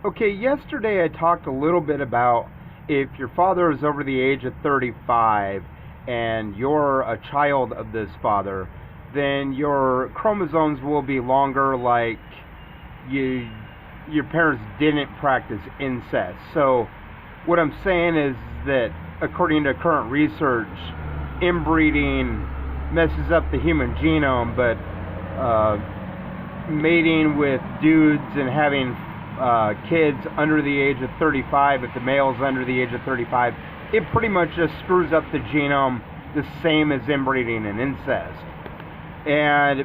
Okay, yesterday I talked a little bit about if your father is over the age of 35 and you're a child of this father, then your chromosomes will be longer, like you your parents didn't practice incest. So what I'm saying is that according to current research, inbreeding messes up the human genome, but mating with dudes and having kids under the age of 35, if the male's under the age of 35, it pretty much just screws up the genome the same as inbreeding and incest. And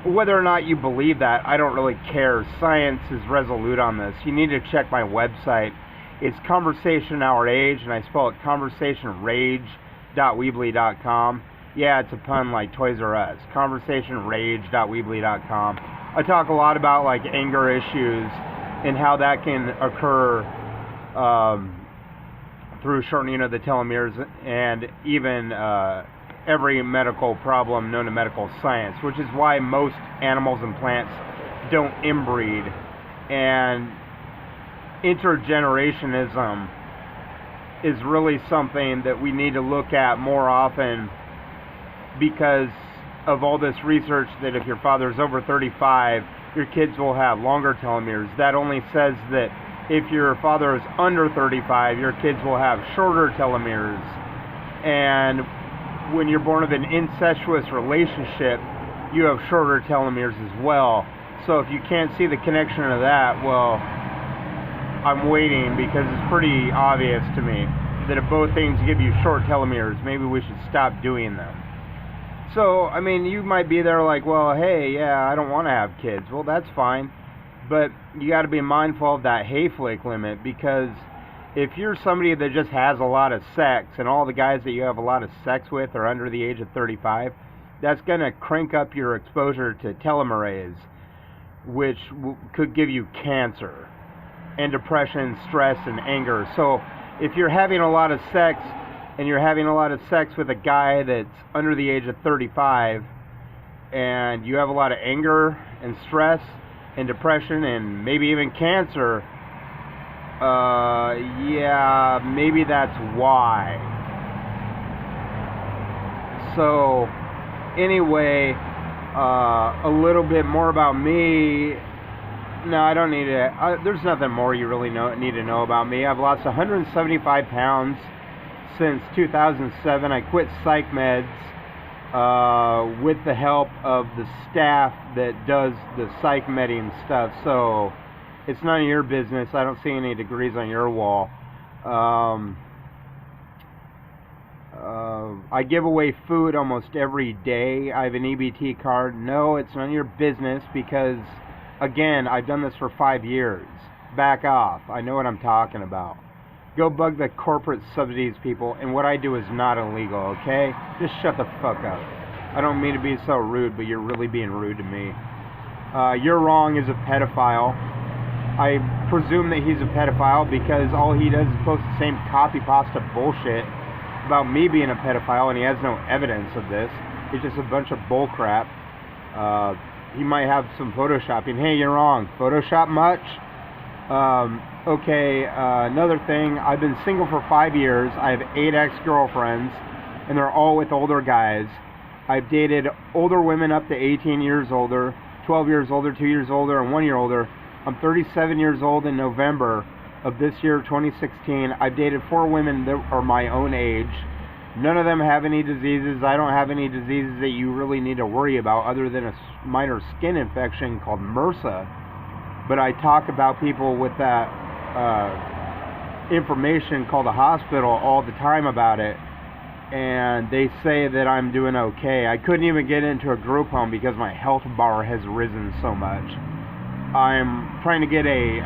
whether or not you believe that, I don't really care. Science is resolute on this. You need to check my website. It's Conversation Our Age, and I spell it conversationrage.weebly.com. Yeah, it's a pun like Toys R Us. Conversationrage.weebly.com. I talk a lot about like anger issues and how that can occur through shortening of the telomeres and even every medical problem known to medical science, which is why most animals and plants don't inbreed. And intergenerationism is really something that we need to look at more often because of all this research that if your father's over 35, your kids will have longer telomeres. That only says that if your father is under 35, your kids will have shorter telomeres. And when you're born of an incestuous relationship, you have shorter telomeres as well. So if you can't see the connection to that, well, I'm waiting because it's pretty obvious to me that if both things give you short telomeres, maybe we should stop doing them. So, I mean, you might be there like, well, hey, yeah, I don't want to have kids. Well, that's fine. But you got to be mindful of that Hayflick limit, because if you're somebody that just has a lot of sex and all the guys that you have a lot of sex with are under the age of 35, that's going to crank up your exposure to telomerase, which could give you cancer and depression, stress, and anger. So if you're having a lot of sex and you're having a lot of sex with a guy that's under the age of 35 and you have a lot of anger and stress and depression and maybe even cancer, yeah, maybe that's why. So anyway, a little bit more about me. No, I don't need it. There's nothing more you really need to know about me. I've lost 175 pounds since 2007. I quit psych meds with the help of the staff that does the psych medding stuff. So it's none of your business. I don't see any degrees on your wall. I give away food almost every day. I have an EBT card. No, it's none of your business because, again, I've done this for 5 years. Back off. I know what I'm talking about. Go bug the corporate subsidies people, and what I do is not illegal, okay? Just shut the fuck up. I don't mean to be so rude, but you're really being rude to me. You're wrong as a pedophile. I presume that he's a pedophile because all he does is post the same copy pasta bullshit about me being a pedophile, and he has no evidence of this. It's just a bunch of bullcrap. He might have some photoshopping. Hey, you're wrong. Photoshop much? Okay, another thing. I've been single for 5 years. I have 8 ex-girlfriends, and they're all with older guys. I've dated older women up to 18 years older, 12 years older, 2 years older, and 1 year older. I'm 37 years old in November of this year, 2016. I've dated 4 women that are my own age. None of them have any diseases. I don't have any diseases that you really need to worry about other than a minor skin infection called MRSA. But I talk about people with that information called a hospital all the time about it, and they say that I'm doing okay. I couldn't even get into a group home because my health bar has risen so much. I'm trying to get a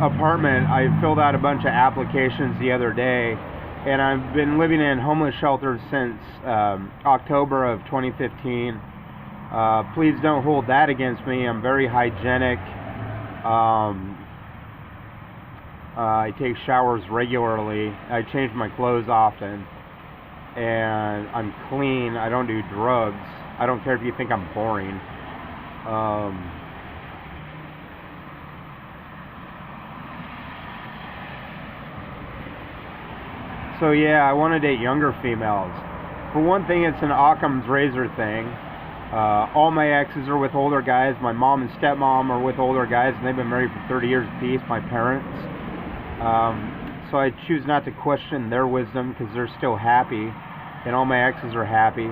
apartment. I filled out a bunch of applications the other day, and I've been living in homeless shelters since October of 2015. Please don't hold that against me. I'm very hygienic. I take showers regularly. I change my clothes often. And I'm clean. I don't do drugs. I don't care if you think I'm boring. So yeah, I want to date younger females. For one thing, it's an Occam's razor thing. All my exes are with older guys. My mom and stepmom are with older guys, and they've been married for 30 years apiece, my parents. So I choose not to question their wisdom because they're still happy, and all my exes are happy.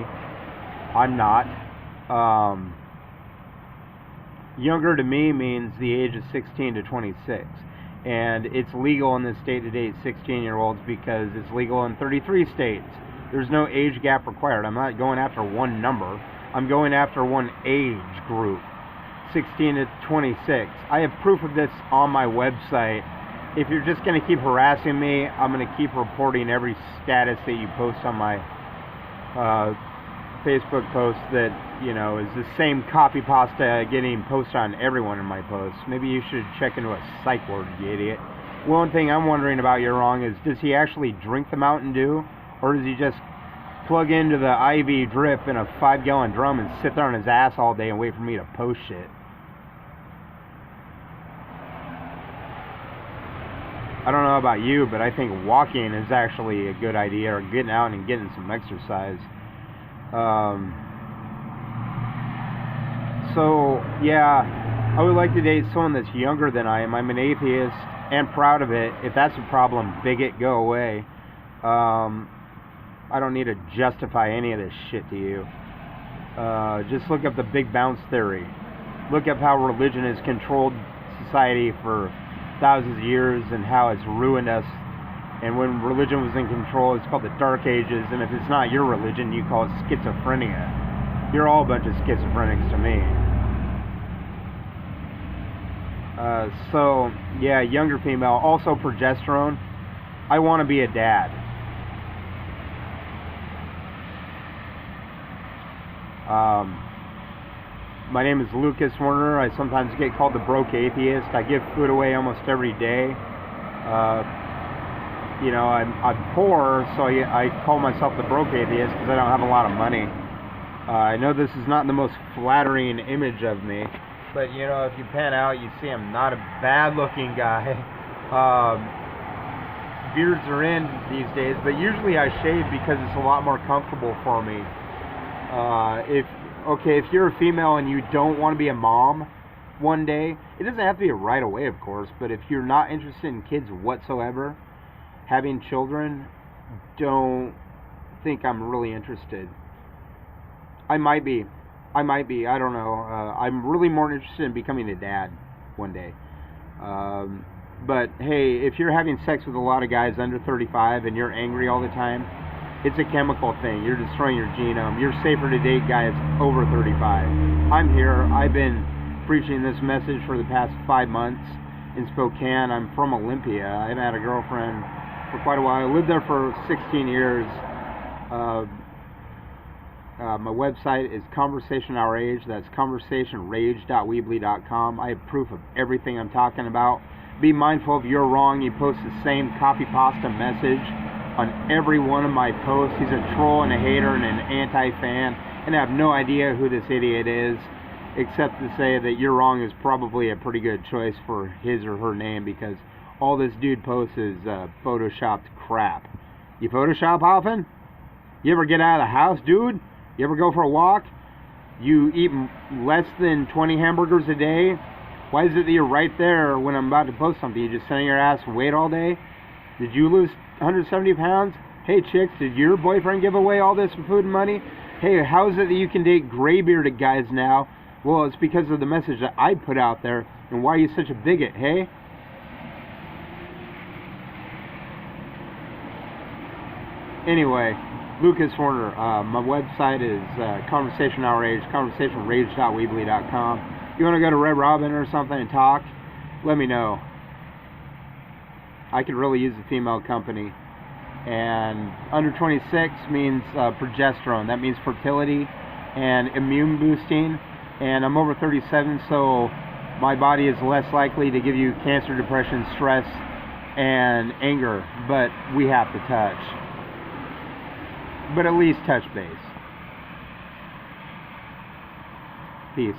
I'm not. Younger to me means the age of 16 to 26. And it's legal in this state to date 16-year-olds because it's legal in 33 states. There's no age gap required. I'm not going after one number. I'm going after one age group, 16 to 26. I have proof of this on my website. If you're just going to keep harassing me, I'm going to keep reporting every status that you post on my Facebook post that, is the same copy pasta getting posted on everyone in my posts. Maybe you should check into a psych ward, you idiot. One thing I'm wondering about you're wrong is, does he actually drink the Mountain Dew, or does he just plug into the IV drip in a 5-gallon drum and sit there on his ass all day and wait for me to post shit? I don't know about you, but I think walking is actually a good idea, or getting out and getting some exercise. So, yeah, I would like to date someone that's younger than I am. I'm an atheist and proud of it. If that's a problem, bigot, go away. I don't need to justify any of this shit to you. Just look up the Big Bounce Theory. Look up how religion has controlled society for thousands of years and how it's ruined us. And when religion was in control, it's called the Dark Ages. And if it's not your religion, you call it schizophrenia. You're all a bunch of schizophrenics to me. So, yeah, younger female. Also progesterone. I want to be a dad. My name is Lucas Werner. I sometimes get called the broke atheist. I give food away almost every day. I'm poor, so I call myself the broke atheist because I don't have a lot of money. I know this is not the most flattering image of me, but if you pan out, you see I'm not a bad-looking guy. Beards are in these days, but usually I shave because it's a lot more comfortable for me. If you're a female and you don't want to be a mom one day, it doesn't have to be right away, of course, but if you're not interested in kids whatsoever, having children, don't think I'm really interested. I might be, I don't know. I'm really more interested in becoming a dad one day. But hey, if you're having sex with a lot of guys under 35 and you're angry all the time, it's a chemical thing. You're destroying your genome. You're safer to date guys over 35. I'm here. I've been preaching this message for the past 5 months in Spokane. I'm from Olympia. I've had a girlfriend for quite a while. I lived there for 16 years. My website is Conversation Our Age. That's conversationrage.weebly.com. I have proof of everything I'm talking about. Be mindful if you're wrong. You post the same copy pasta message on every one of my posts. He's a troll and a hater and an anti-fan, and I have no idea who this idiot is, except to say that you're wrong is probably a pretty good choice for his or her name, because all this dude posts is photoshopped crap. You Photoshop often? You ever get out of the house, dude? You ever go for a walk? You eat less than 20 hamburgers a day? Why is it that you're right there when I'm about to post something? You just sit on your ass and wait all day? Did you lose 170 pounds? Hey chicks, did your boyfriend give away all this food and money? Hey, how is it that you can date gray bearded guys now? Well, it's because of the message that I put out there. And why are you such a bigot, hey? Anyway, Lucas Werner, my website is Conversation Our Age, conversationrage.weebly.com. If you want to go to Red Robin or something and talk, let me know. I could really use a female company. And under 26 means progesterone. That means fertility and immune boosting. And I'm over 37, so my body is less likely to give you cancer, depression, stress, and anger. But we have to touch. But at least touch base. Peace.